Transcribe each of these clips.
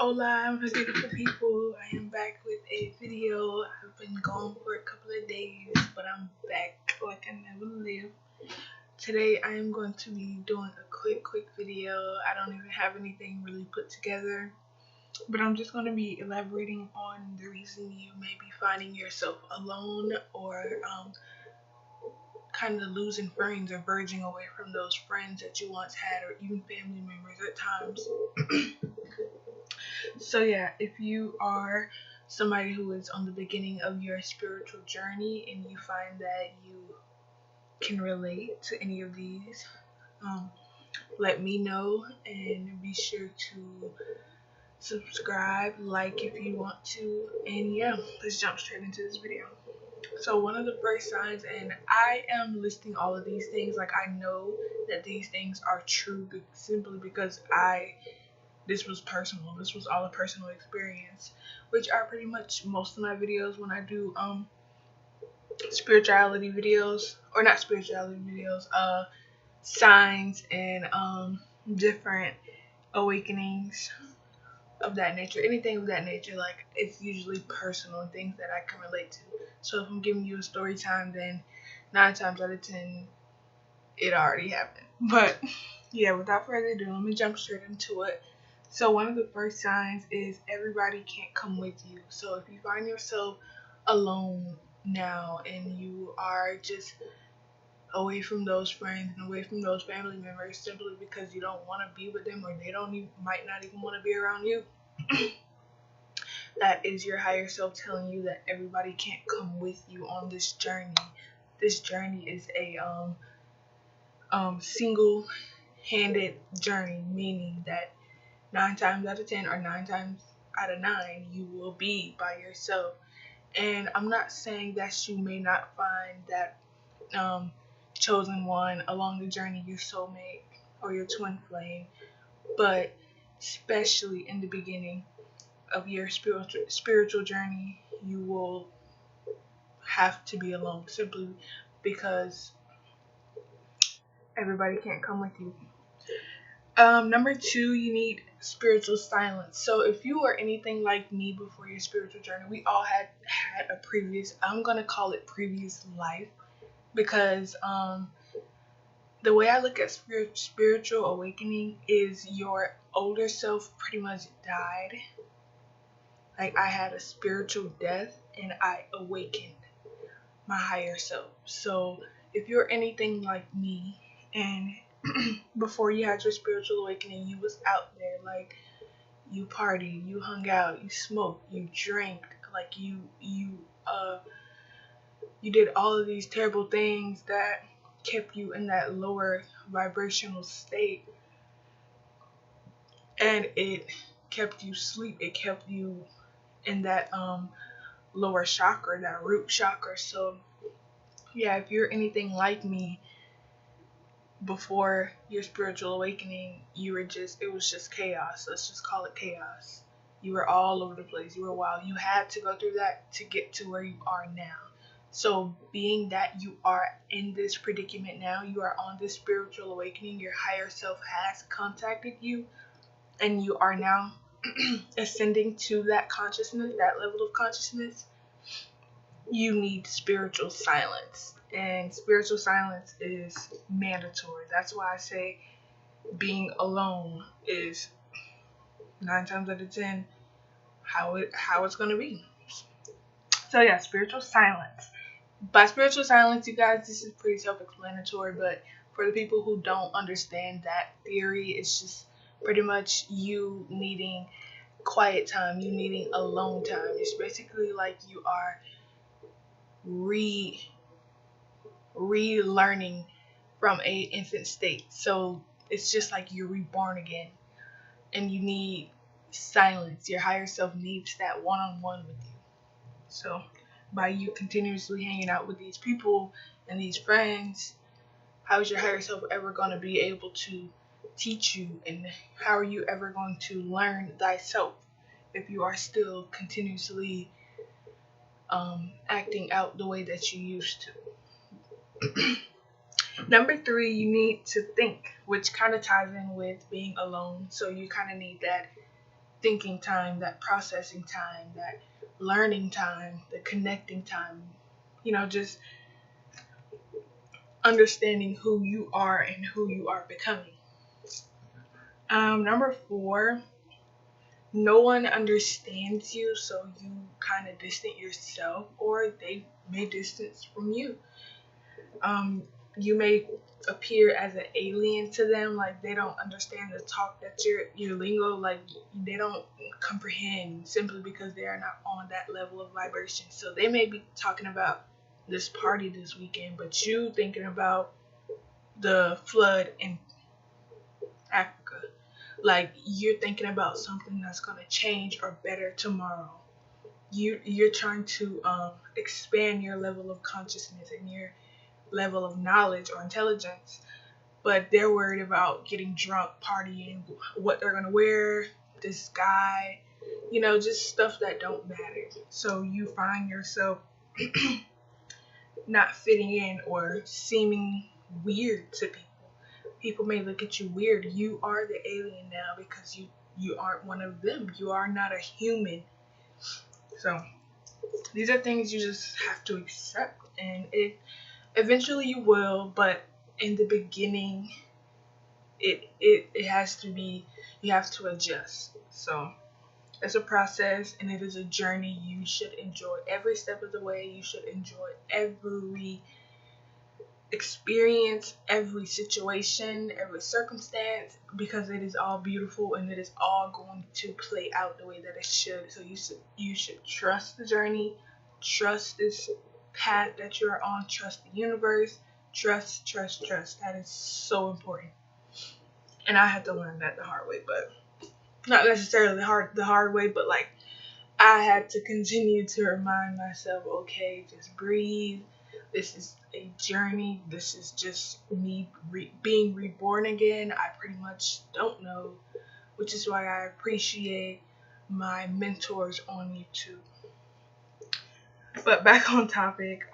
Hola, my beautiful people. I am back with a video. I've been gone for a couple of days, but I'm back like I never left. Today I am going to be doing a quick video. I don't even have anything really put together, but I'm just going to be elaborating on the reason you may be finding yourself alone or kind of losing friends or verging away from those friends that you once had or even family members at times. So yeah, if you are somebody who is on the beginning of your spiritual journey and you find that you can relate to any of these, um, let me know and be sure to subscribe, like if you want to, and yeah, let's jump straight into this video. So one of the first signs, and I am listing all of these things like I know that these things are true simply because this was personal. This was all a personal experience, which are pretty much most of my videos when I do spirituality videos, or not spirituality videos, signs and different awakenings of that nature, anything of that nature. Like, it's usually personal and things that I can relate to. So if I'm giving you a story time, then 9 times out of 10 it already happened. But yeah, without further ado, let me jump straight into it. So one of the first signs is everybody can't come with you. So if you find yourself alone now and you are just away from those friends and away from those family members simply because you don't want to be with them, or they don't even, might not even want to be around you, that is your higher self telling you that everybody can't come with you on this journey. This journey is a single-handed journey, meaning that 9 times out of 10 or 9 times out of 9 you will be by yourself. And I'm not saying that you may not find that chosen one along the journey, your soulmate or your twin flame, but especially in the beginning of your spiritual journey, you will have to be alone simply because everybody can't come with you. Number 2, you need spiritual silence. So if you are anything like me before your spiritual journey, we all had a previous, I'm gonna call it previous life, because the way I look at spiritual awakening is your older self pretty much died. Like, I had a spiritual death and I awakened my higher self. So if you're anything like me and before you had your spiritual awakening, you was out there, like, you partied, you hung out, you smoked, you drank, like you did all of these terrible things that kept you in that lower vibrational state, and it kept you asleep. It kept you in that lower chakra, that root chakra. So yeah, if you're anything like me before your spiritual awakening, it was just chaos. Let's just call it chaos. You were all over the place. You were wild. You had to go through that to get to where you are now. So being that you are in this predicament now, you are on this spiritual awakening, your higher self has contacted you, and you are now ascending to that consciousness, that level of consciousness, you need spiritual silence. And spiritual silence is mandatory. That's why I say being alone is 9 times out of 10 how it's gonna be. So yeah, spiritual silence. By spiritual silence, you guys, this is pretty self-explanatory, but for the people who don't understand that theory, it's just pretty much you needing quiet time, you needing alone time. It's basically like you are relearning from a infant state. So it's just like you're reborn again, and you need silence. Your higher self needs that one-on-one with you. So by you continuously hanging out with these people and these friends, how is your higher self ever going to be able to teach you, and how are you ever going to learn thyself if you are still continuously acting out the way that you used to? Number 3, you need to think, which kind of ties in with being alone. So you kind of need that thinking time, that processing time, that learning time, the connecting time, just understanding who you are and who you are becoming. Number 4, no one understands you, so you kind of distance yourself, or they may distance from you. Um, you may appear as an alien to them, like they don't understand the talk that your lingo, like they don't comprehend simply because they are not on that level of vibration. So they may be talking about this party this weekend, but you thinking about the flood in Africa. Like you're thinking about something that's gonna change or better tomorrow. You're trying to expand your level of consciousness and your level of knowledge or intelligence, but they're worried about getting drunk, partying, what they're gonna wear, this guy, just stuff that don't matter. So you find yourself not fitting in or seeming weird to people. People may look at you weird. You are the alien now because you aren't one of them. You are not a human. So these are things you just have to accept, and eventually you will, but in the beginning it has to be, you have to adjust. So it's a process and it is a journey. You should enjoy every step of the way. You should enjoy every experience, every situation, every circumstance, because it is all beautiful and it is all going to play out the way that it should. So you should trust the journey, trust this path that you're on, trust the universe, trust. That is so important. And I had to learn that the hard way, but not necessarily the hard way, but like I had to continue to remind myself, okay, just breathe. This is a journey. This is just me being reborn again. I pretty much don't know, which is why I appreciate my mentors on YouTube. But back on topic,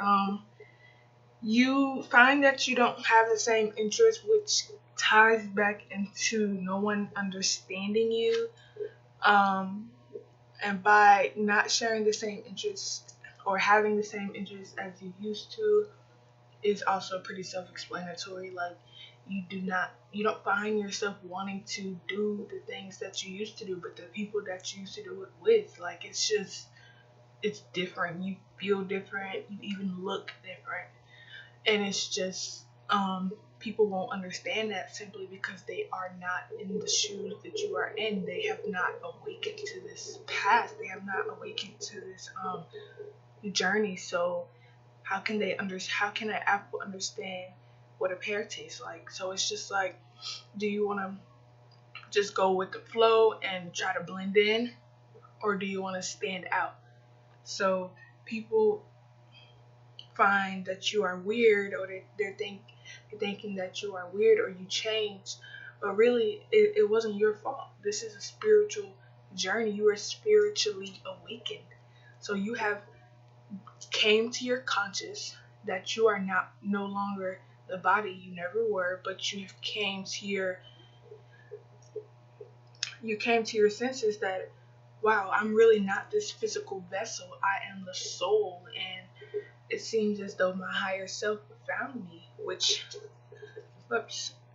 you find that you don't have the same interests, which ties back into no one understanding you. Um, and by not sharing the same interests or having the same interests as you used to is also pretty self-explanatory. Like you don't find yourself wanting to do the things that you used to do, but the people that you used to do it with, like it's different. You feel different. You even look different, and it's just people won't understand that simply because they are not in the shoes that you are in. They have not awakened to this path. They have not awakened to this journey. So how can an apple understand what a pear tastes like? So it's just like, do you want to just go with the flow and try to blend in, or do you want to stand out? So people find that you are weird, or they're thinking that you are weird or you changed, but really it wasn't your fault. This is a spiritual journey. You are spiritually awakened. So you have came to your conscious that you are not no longer the body you never were, but you came to your senses that, wow, I'm really not this physical vessel. I am the soul, and it seems as though my higher self found me,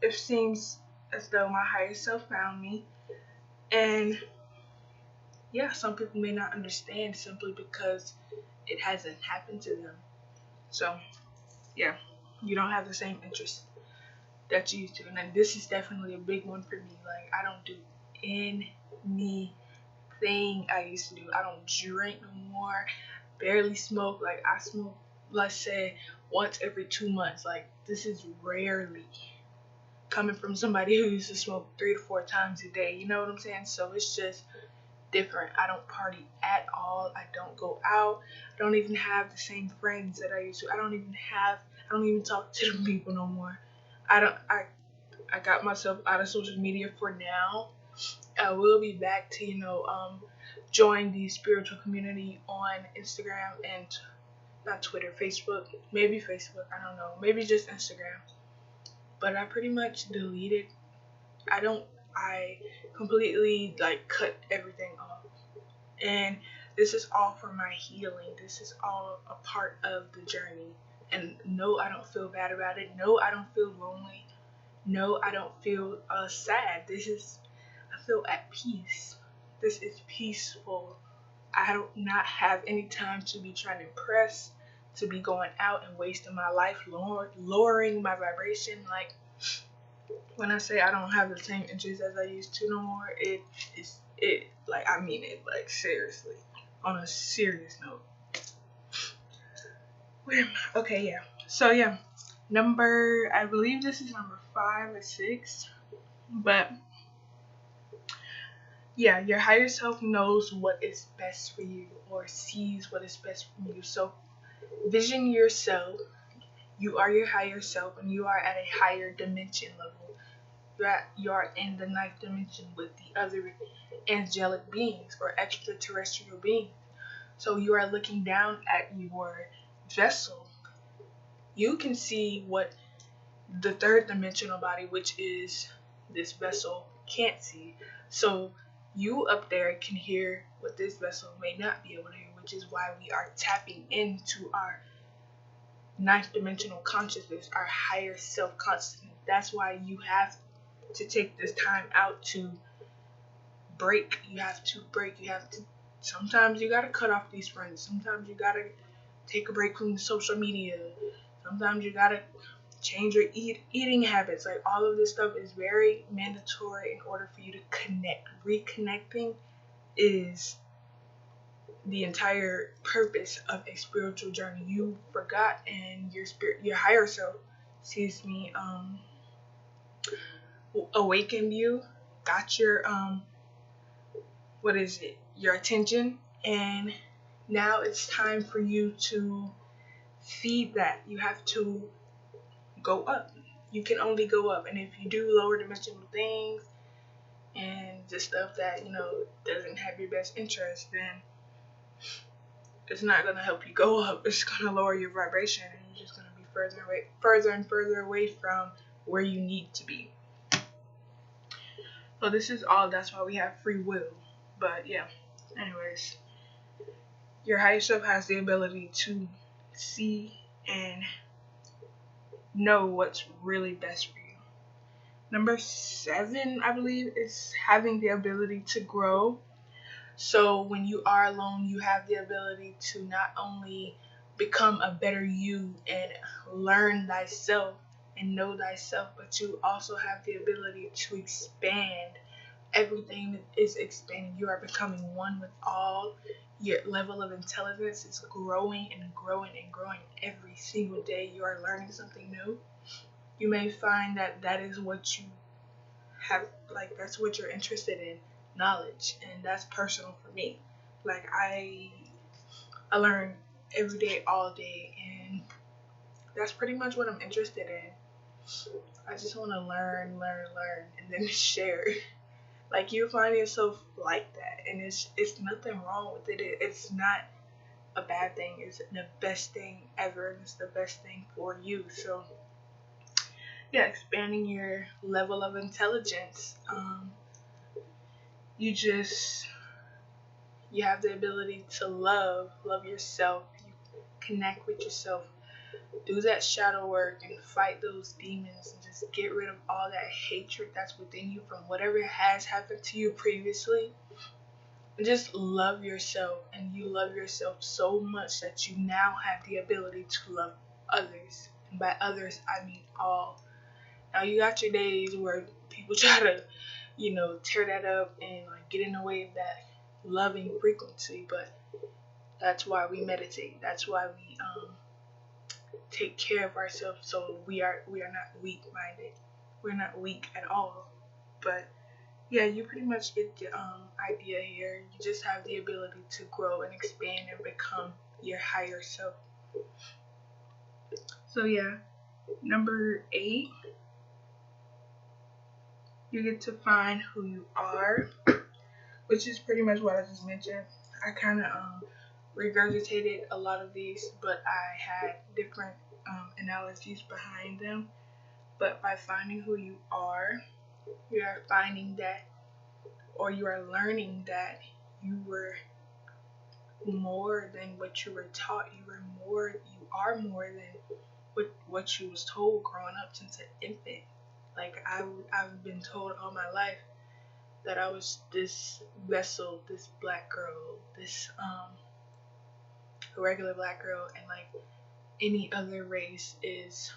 it seems as though my higher self found me. And yeah, some people may not understand simply because it hasn't happened to them. So yeah, you don't have the same interest that you used to. And then this is definitely a big one for me. Like, I don't do anything I used to do. I don't drink no more, barely smoke. Like, I smoke, let's say, once every 2 months. Like, this is rarely coming from somebody who used to smoke 3 to 4 times a day. You know what I'm saying? So it's just different. I don't party at all. I don't go out. I don't even have the same friends that I used to. I don't even talk to the people no more. I got myself out of social media for now. I will be back to, join the spiritual community on Instagram and not Twitter, Facebook, maybe Facebook, I don't know, maybe just Instagram. But I pretty much deleted. I I completely like cut everything off. And this is all for my healing. This is all a part of the journey. And no, I don't feel bad about it. No, I don't feel lonely. No, I don't feel sad. I feel at peace. This is peaceful. I do not have any time to be trying to impress, to be going out and wasting my life, lowering my vibration. Like, when I say I don't have the same interests as I used to no more, like, I mean it, like, seriously, on a serious note. Where am I? Okay, yeah. So, yeah, I believe this is number 5 or 6, but yeah, your higher self knows what is best for you or sees what is best for you. So, vision yourself. You are your higher self, and you are at a higher dimension level. You are in the 9th dimension with the other angelic beings or extraterrestrial beings. So you are looking down at your vessel. You can see what the 3rd dimensional body, which is this vessel, can't see. So you up there can hear what this vessel may not be able to hear, which is why we are tapping into our 9th dimensional consciousness, our higher self consciousness. That's why you have to take this time out to break. You have to sometimes you gotta cut off these friends. Sometimes you gotta take a break from the social media. Sometimes you gotta change your eating habits. Like, all of this stuff is very mandatory in order for you to connect. Reconnecting is the entire purpose of a spiritual journey. You forgot, and your higher self, awakened you, got your your attention, and now it's time for you to feed that. You have to go up. You can only go up, and if you do lower dimensional things and the stuff that doesn't have your best interest, then it's not gonna help you go up. It's gonna lower your vibration, and you're just gonna be further and further away from where you need to be. So this is all. That's why we have free will. But yeah, anyways, your higher self has the ability to see and know what's really best for you. Number 7, I believe, is having the ability to grow. So when you are alone, you have the ability to not only become a better you and learn thyself and know thyself, but you also have the ability to expand. Everything is expanding. You are becoming one with all. Your level of intelligence is growing and growing and growing every single day. You are learning something new. You may find that is what you have, like, that's what you're interested in, knowledge, and that's personal for me. Like, I learn every day, all day, and that's pretty much what I'm interested in. I just want to learn, and then share. Like, you find yourself like that, and it's nothing wrong with it. It's not a bad thing. It's the best thing ever, and it's the best thing for you. So yeah, expanding your level of intelligence. You have the ability to love yourself. You connect with yourself. Do that shadow work and fight those demons, and just get rid of all that hatred that's within you from whatever has happened to you previously. And just love yourself, and you love yourself so much that you now have the ability to love others. And by others, I mean all. Now, you got your days where people try to, tear that up and like get in the way of that loving frequency, but that's why we meditate. That's why we take care of ourselves, so we are not weak-minded. We're not weak at all. But yeah, you pretty much get the idea here. You just have the ability to grow and expand and become your higher self. So yeah, number 8, you get to find who you are, which is pretty much what I just mentioned. I kind of regurgitated a lot of these, but I had different analogies behind them. But by finding who you are, You are finding that, or you are learning that you were more than what you were taught. You are more than what you was told growing up since an infant. Like I've been told all my life that I was this vessel, this black girl, this regular black girl, and like any other race is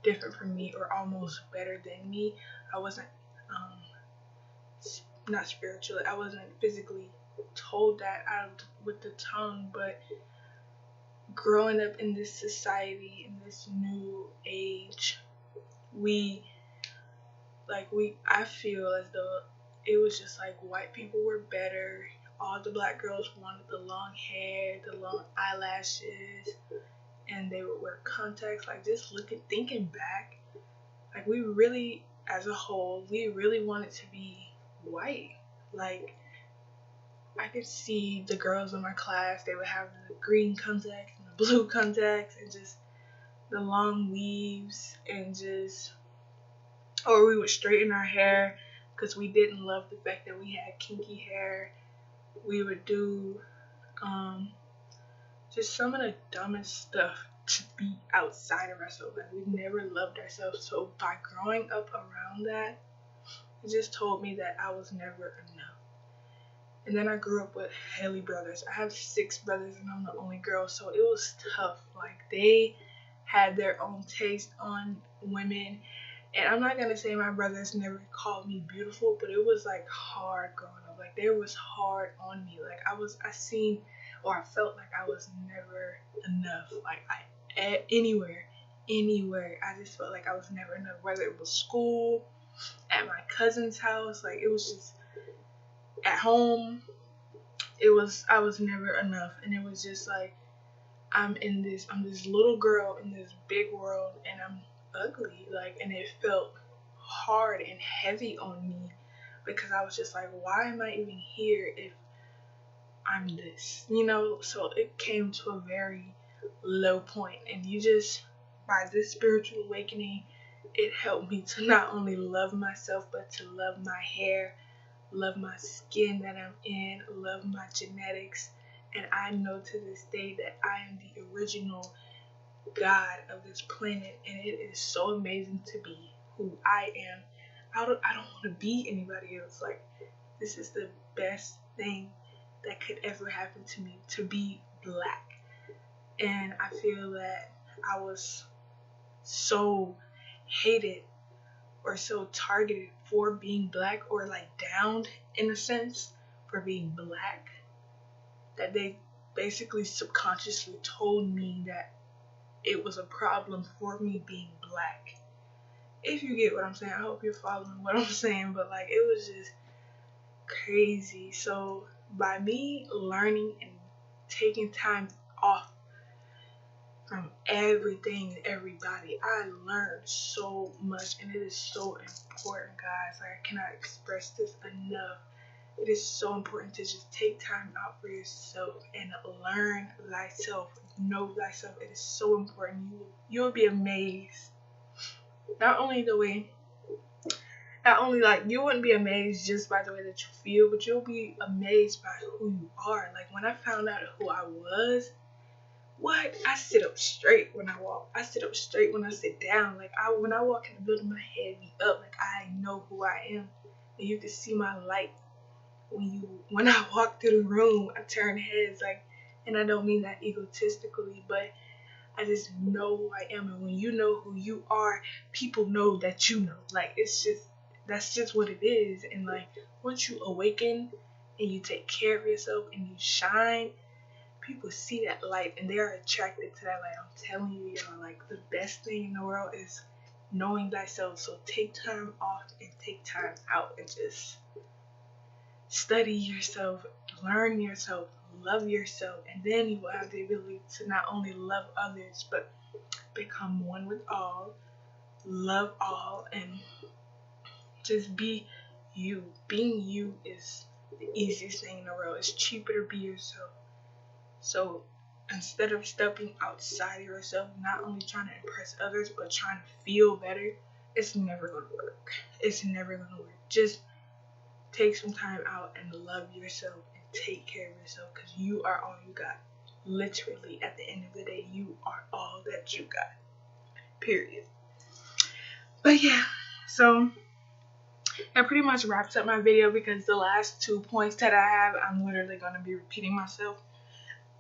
different from me or almost better than me. I wasn't um not spiritually, I wasn't physically told that out with the tongue, but growing up in this society, in this new age, we I feel as though it was just like white people were better. All the black girls wanted the long hair, the long eyelashes, and they would wear contacts. Like, just thinking back, like, we really, as a whole, we really wanted to be white. Like, I could see the girls in my class, they would have the green contacts and the blue contacts and just the long weaves, and just, or we would straighten our hair because we didn't love the fact that we had kinky hair. We would do just some of the dumbest stuff to be outside of ourselves. Like, we never loved ourselves. So by growing up around that, it just told me that I was never enough. And then I grew up with Haley brothers. I have 6 brothers and I'm the only girl, so it was tough. Like, they had their own taste on women. And I'm not gonna say my brothers never called me beautiful, but it was like hard growing up. Like, they was hard on me. Like, I felt like I was never enough. Like, anywhere, I just felt like I was never enough. Whether it was school, at my cousin's house, like, it was just at home. I was never enough, and it was just like I'm this little girl in this big world, and I'm ugly, like, and it felt hard and heavy on me because I was just like, why am I even here if I'm this, So it came to a very low point, and by this spiritual awakening, it helped me to not only love myself, but to love my hair, love my skin that I'm in, love my genetics. And I know to this day that I am the original God of this planet, and it is so amazing to be who I am. I don't want to be anybody else. Like, this is the best thing that could ever happen to me, to be black. And I feel that I was so hated or so targeted for being black, or like downed in a sense for being black, that they basically subconsciously told me that it was a problem for me being black. If you get what I'm saying, I hope you're following what I'm saying, but like, it was just crazy. So by me learning and taking time off from everything and everybody, I learned so much, and it is so important, guys. Like, I cannot express this enough. It is so important to just take time out for yourself and learn thyself, know thyself. It is so important. You will be amazed. Not only like, you wouldn't be amazed just by the way that you feel, but you'll be amazed by who you are. Like, when I found out who I was, I sit up straight when I walk. I sit up straight when I sit down. Like, when I walk in the building, my head be up. Like, I know who I am, and you can see my light when I walk through the room. I turn heads, like, and I don't mean that egotistically, but I just know who I am. And when you know who you are, people know that you know. Like, that's just what it is. And like, once you awaken and you take care of yourself and you shine, people see that light and they are attracted to that light. I'm telling you, y'all, like, the best thing in the world is knowing thyself. So take time off and take time out and just study yourself, learn yourself, love yourself, and then you will have the ability to not only love others, but become one with all, love all, and just be you. Being you is the easiest thing in the world. It's cheaper to be yourself. So instead of stepping outside of yourself, not only trying to impress others, but trying to feel better, it's never going to work. It's never going to work. Just take some time out and love yourself and take care of yourself, because you are all you got. Literally, at the end of the day, you are all that you got. Period. But yeah, so that pretty much wraps up my video, because the last 2 points that I have, I'm literally going to be repeating myself.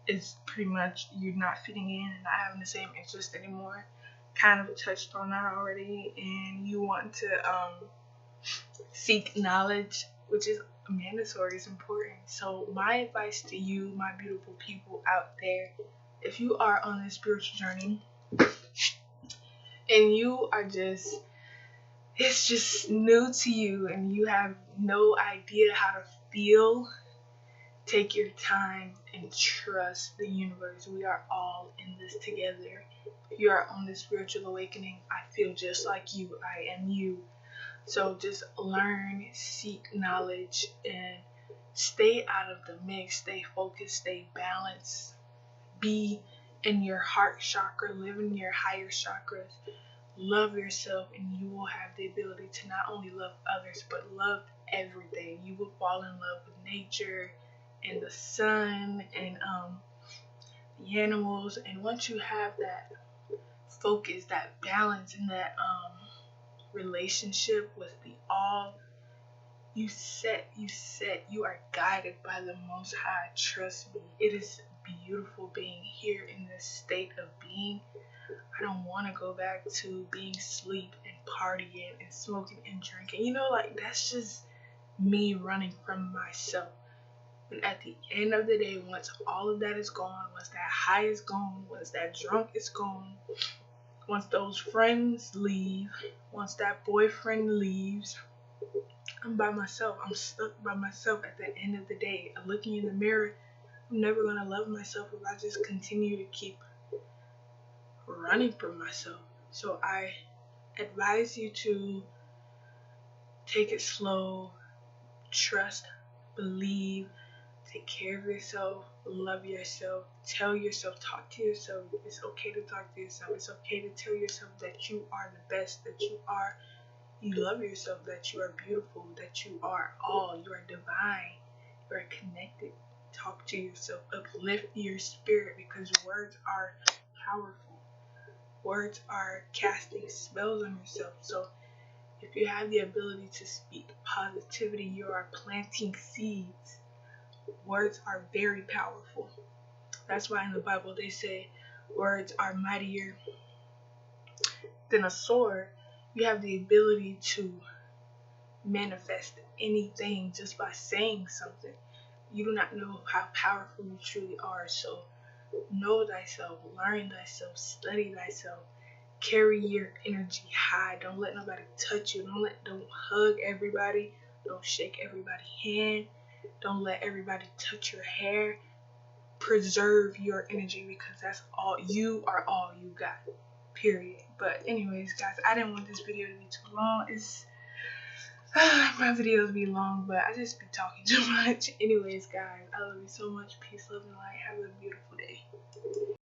It's pretty much you're not fitting in and not having the same interest anymore. Kind of touched on that already, and you want to seek knowledge, which is mandatory, is important. So my advice to you, my beautiful people out there, if you are on this spiritual journey and you are just, it's just new to you and you have no idea how to feel, take your time and trust the universe. We are all in this together. If you are on this spiritual awakening, I feel just like you. I am you. So just learn, seek knowledge, and stay out of the mix. Stay focused, stay balanced. Be in your heart chakra, live in your higher chakras. Love yourself, and you will have the ability to not only love others, but love everything. You will fall in love with nature and the sun and the animals. And once you have that focus, that balance, and that relationship with the all, you are guided by the Most High. Trust me, it is beautiful being here in this state of being. I don't want to go back to being asleep and partying and smoking and drinking. You know, like, that's just me running from myself. But at the end of the day, once all of that is gone, once that high is gone, once that drunk is gone, once those friends leave, once that boyfriend leaves, I'm by myself. I'm stuck by myself at the end of the day. I'm looking in the mirror. I'm never going to love myself if I just continue to keep running from myself. So I advise you to take it slow, trust, believe, take care of yourself, love yourself, tell yourself, talk to yourself. It's okay to talk to yourself. It's okay to tell yourself that you are the best, that you are. You love yourself, that you are beautiful, that you are all. You are divine. You are connected. Talk to yourself. Uplift your spirit, because words are powerful. Words are casting spells on yourself. So if you have the ability to speak positivity, you are planting seeds. Words are very powerful. That's why in the Bible they say words are mightier than a sword. You have the ability to manifest anything just by saying something. You do not know how powerful you truly are. So know thyself, learn thyself, study thyself, carry your energy high. Don't let nobody touch you. Don't hug everybody. Don't shake everybody's hand. Don't let everybody touch your hair. Preserve your energy, because that's all you are, all you got. Period. But anyways, guys, I didn't want this video to be too long. My videos be long, but I just be talking too much. Anyways, guys, I love you so much. Peace, love, and light. Have a beautiful day.